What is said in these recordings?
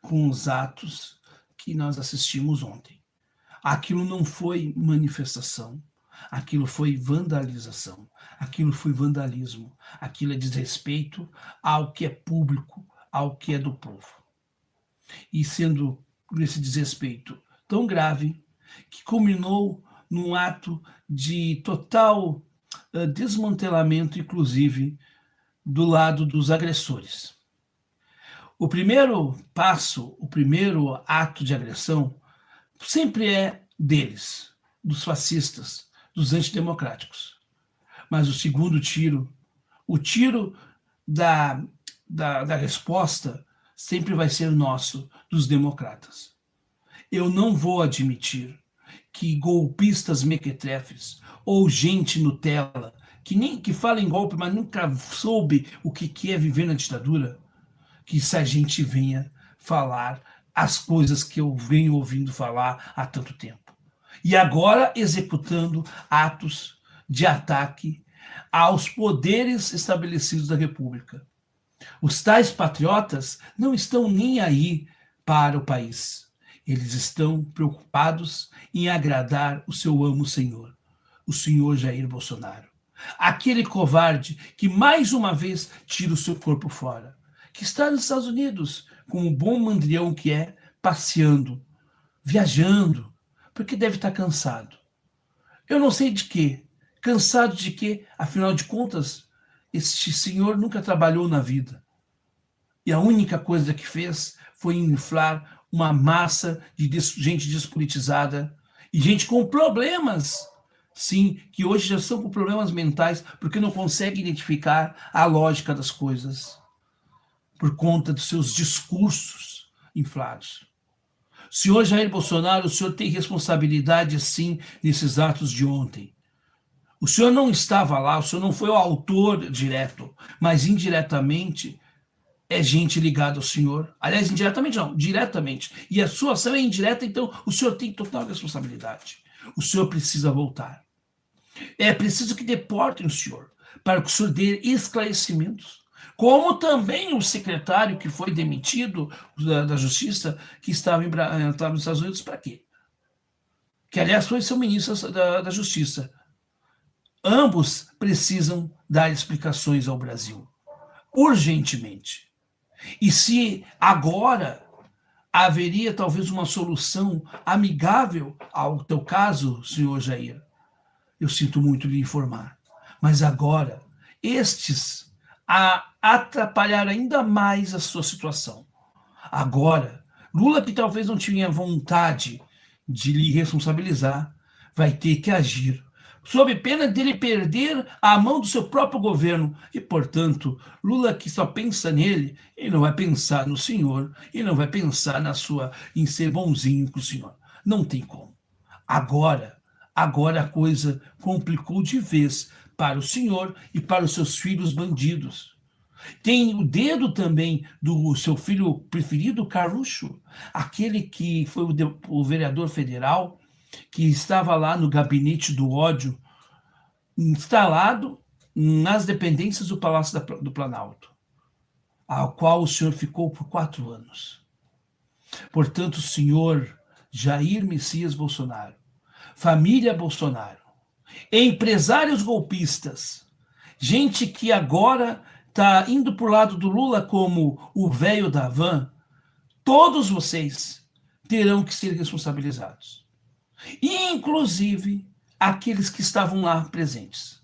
com os atos que nós assistimos ontem. Aquilo não foi manifestação, aquilo foi vandalização, aquilo foi vandalismo, aquilo é desrespeito ao que é público, ao que é do povo. E sendo esse desrespeito tão grave, que culminou num ato de total desmantelamento, inclusive, do lado dos agressores. O primeiro passo, o primeiro ato de agressão, sempre é deles, dos fascistas, dos antidemocráticos. Mas o segundo tiro, o tiro da resposta, sempre vai ser nosso, dos democratas. Eu não vou admitir que golpistas mequetrefes ou gente Nutella, que fala em golpe, mas nunca soube o que é viver na ditadura, que essa gente venha falar as coisas que eu venho ouvindo falar há tanto tempo. E agora executando atos de ataque aos poderes estabelecidos da República. Os tais patriotas não estão nem aí para o país. Eles estão preocupados em agradar o seu amo-senhor, o senhor Jair Bolsonaro. Aquele covarde que mais uma vez tira o seu corpo fora, que está nos Estados Unidos, como um bom mandrião que é, passeando, viajando, porque deve estar cansado. Eu não sei de quê. Cansado de quê? Afinal de contas, este senhor nunca trabalhou na vida. E a única coisa que fez foi inflar uma massa de gente despolitizada e gente com problemas, sim, que hoje já estão com problemas mentais porque não conseguem identificar a lógica das coisas por conta dos seus discursos inflados. Senhor Jair Bolsonaro, o senhor tem responsabilidade, sim, nesses atos de ontem. O senhor não estava lá, o senhor não foi o autor direto, mas indiretamente é gente ligada ao senhor. Aliás, indiretamente não, diretamente. E a sua ação é indireta, então o senhor tem total responsabilidade. O senhor precisa voltar. É preciso que deportem o senhor, para que o senhor dê esclarecimentos. Como também o secretário que foi demitido da Justiça, que estava nos Estados Unidos, para quê? Que, aliás, foi seu ministro da Justiça. Ambos precisam dar explicações ao Brasil, urgentemente. E se agora haveria talvez uma solução amigável ao teu caso, senhor Jair, eu sinto muito lhe informar. Mas agora, estes atrapalharam ainda mais a sua situação. Agora, Lula, que talvez não tinha vontade de lhe responsabilizar, vai ter que agir, sob pena dele perder a mão do seu próprio governo. E, portanto, Lula, que só pensa nele, ele não vai pensar no senhor, ele não vai pensar em ser bonzinho com o senhor. Não tem como. Agora a coisa complicou de vez para o senhor e para os seus filhos bandidos. Tem o dedo também do seu filho preferido, Carluxo, aquele que foi o vereador federal, que estava lá no gabinete do ódio, instalado nas dependências do Palácio do Planalto, ao qual o senhor ficou por 4 anos. Portanto, senhor Jair Messias Bolsonaro, família Bolsonaro, empresários golpistas, gente que agora está indo para o lado do Lula como o velho da van, todos vocês terão que ser responsabilizados. Inclusive aqueles que estavam lá presentes.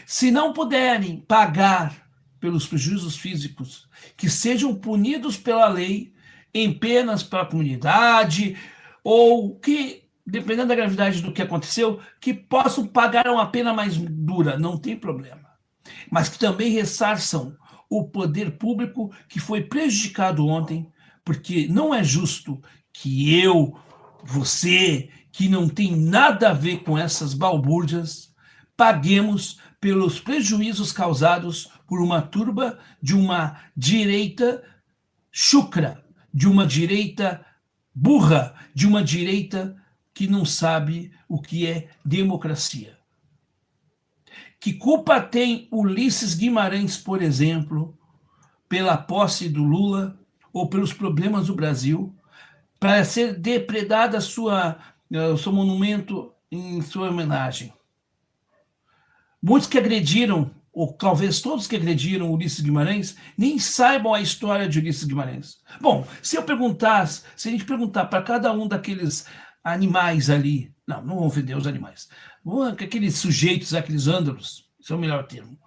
Se não puderem pagar pelos prejuízos físicos, que sejam punidos pela lei em penas para a comunidade, ou que, dependendo da gravidade do que aconteceu, que possam pagar uma pena mais dura, não tem problema. Mas que também ressarçam o poder público que foi prejudicado ontem, porque não é justo que eu, você, que não tem nada a ver com essas balbúrdias, paguemos pelos prejuízos causados por uma turba de uma direita chucra, de uma direita burra, de uma direita que não sabe o que é democracia. Que culpa tem Ulisses Guimarães, por exemplo, pela posse do Lula, ou pelos problemas do Brasil, para ser depredada o seu monumento em sua homenagem. Muitos que agrediram, ou talvez todos que agrediram Ulisses Guimarães, nem saibam a história de Ulisses Guimarães. Bom, se a gente perguntar para cada um daqueles animais ali, não vão ofender os animais, aqueles sujeitos, aqueles ândalos, esse é o melhor termo,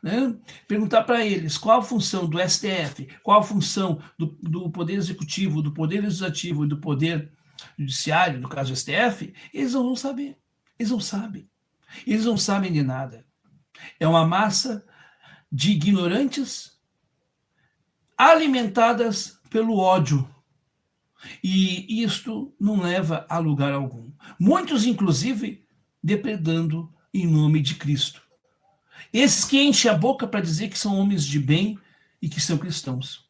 né? Perguntar para eles qual a função do STF, qual a função do Poder Executivo, do Poder Legislativo e do Poder Judiciário, no caso do STF, eles não vão saber. Eles não sabem. Eles não sabem de nada. É uma massa de ignorantes alimentadas pelo ódio. E isto não leva a lugar algum. Muitos, inclusive, depredando em nome de Cristo. Esses que enchem a boca para dizer que são homens de bem e que são cristãos.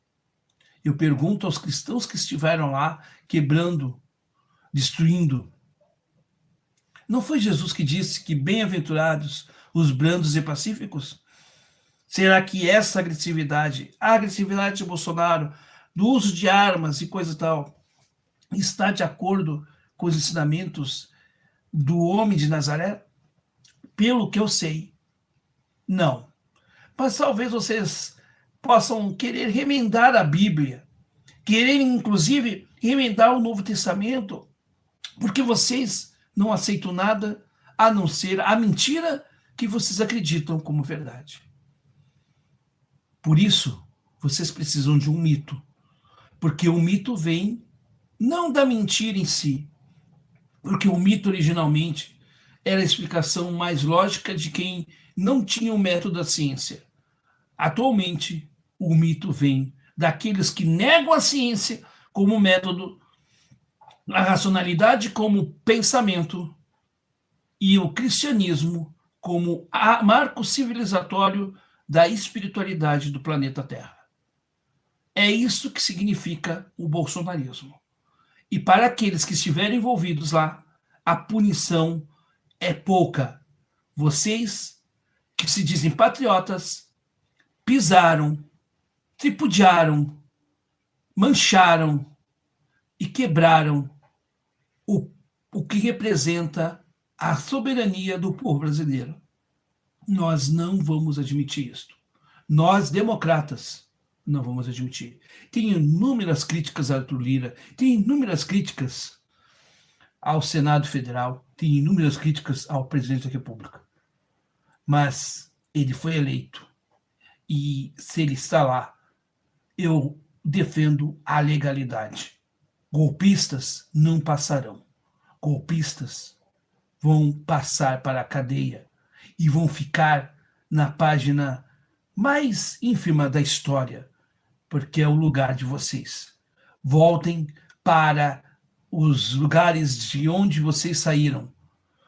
Eu pergunto aos cristãos que estiveram lá quebrando, destruindo. Não foi Jesus que disse que bem-aventurados os brandos e pacíficos? Será que essa agressividade, a agressividade de Bolsonaro, do uso de armas e coisa e tal, está de acordo com os ensinamentos do homem de Nazaré? Pelo que eu sei, não. Mas talvez vocês possam querer remendar a Bíblia, querer inclusive remendar o Novo Testamento, porque vocês não aceitam nada a não ser a mentira que vocês acreditam como verdade. Por isso, vocês precisam de um mito, porque o mito vem não da mentira em si, porque o mito originalmente era a explicação mais lógica de quem não tinha o método da ciência. Atualmente, o mito vem daqueles que negam a ciência como método, a racionalidade como pensamento e o cristianismo como marco civilizatório da espiritualidade do planeta Terra. É isso que significa o bolsonarismo. E para aqueles que estiverem envolvidos lá, a punição é pouca. Vocês que se dizem patriotas pisaram, tripudiaram, mancharam e quebraram o que representa a soberania do povo brasileiro. Nós não vamos admitir isto. Nós, democratas, não vamos admitir. Tem inúmeras críticas a Arthur Lira, tem inúmeras críticas ao Senado Federal, tem inúmeras críticas ao presidente da República. Mas ele foi eleito. E se ele está lá, eu defendo a legalidade. Golpistas não passarão. Golpistas vão passar para a cadeia e vão ficar na página mais ínfima da história, porque é o lugar de vocês. Voltem para os lugares de onde vocês saíram,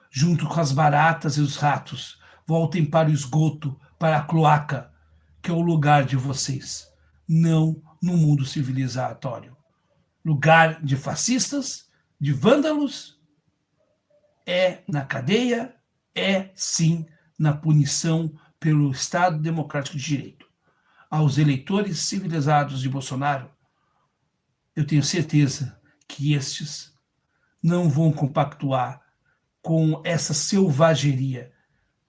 junto com as baratas e os ratos. Voltem para o esgoto, para a cloaca, que é o lugar de vocês, não no mundo civilizatório. Lugar de fascistas, de vândalos, é na cadeia, é sim na punição pelo Estado Democrático de Direito. Aos eleitores civilizados de Bolsonaro, eu tenho certeza que estes não vão compactuar com essa selvageria,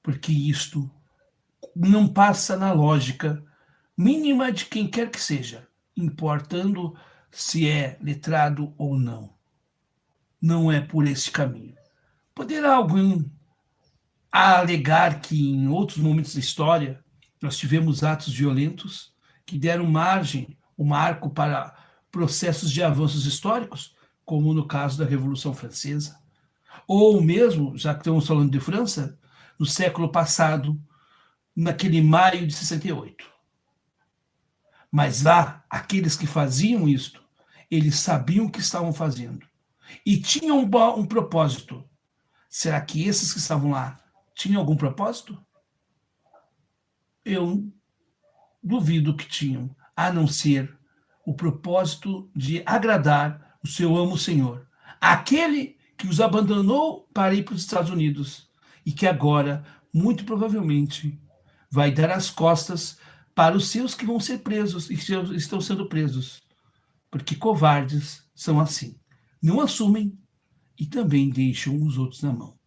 porque isto não passa na lógica mínima de quem quer que seja, importando se é letrado ou não. Não é por esse caminho. Poderá alguém alegar que em outros momentos da história nós tivemos atos violentos que deram margem, o marco para processos de avanços históricos, como no caso da Revolução Francesa, ou mesmo, já que estamos falando de França, no século passado, naquele maio de 68. Mas lá, aqueles que faziam isto, eles sabiam o que estavam fazendo e tinham um propósito. Será que esses que estavam lá tinham algum propósito? Eu duvido que tinham, a não ser o propósito de agradar o seu amo Senhor, aquele que os abandonou para ir para os Estados Unidos e que agora, muito provavelmente, vai dar as costas para os seus que vão ser presos e que estão sendo presos. porque covardes são assim, não assumem e também deixam os outros na mão.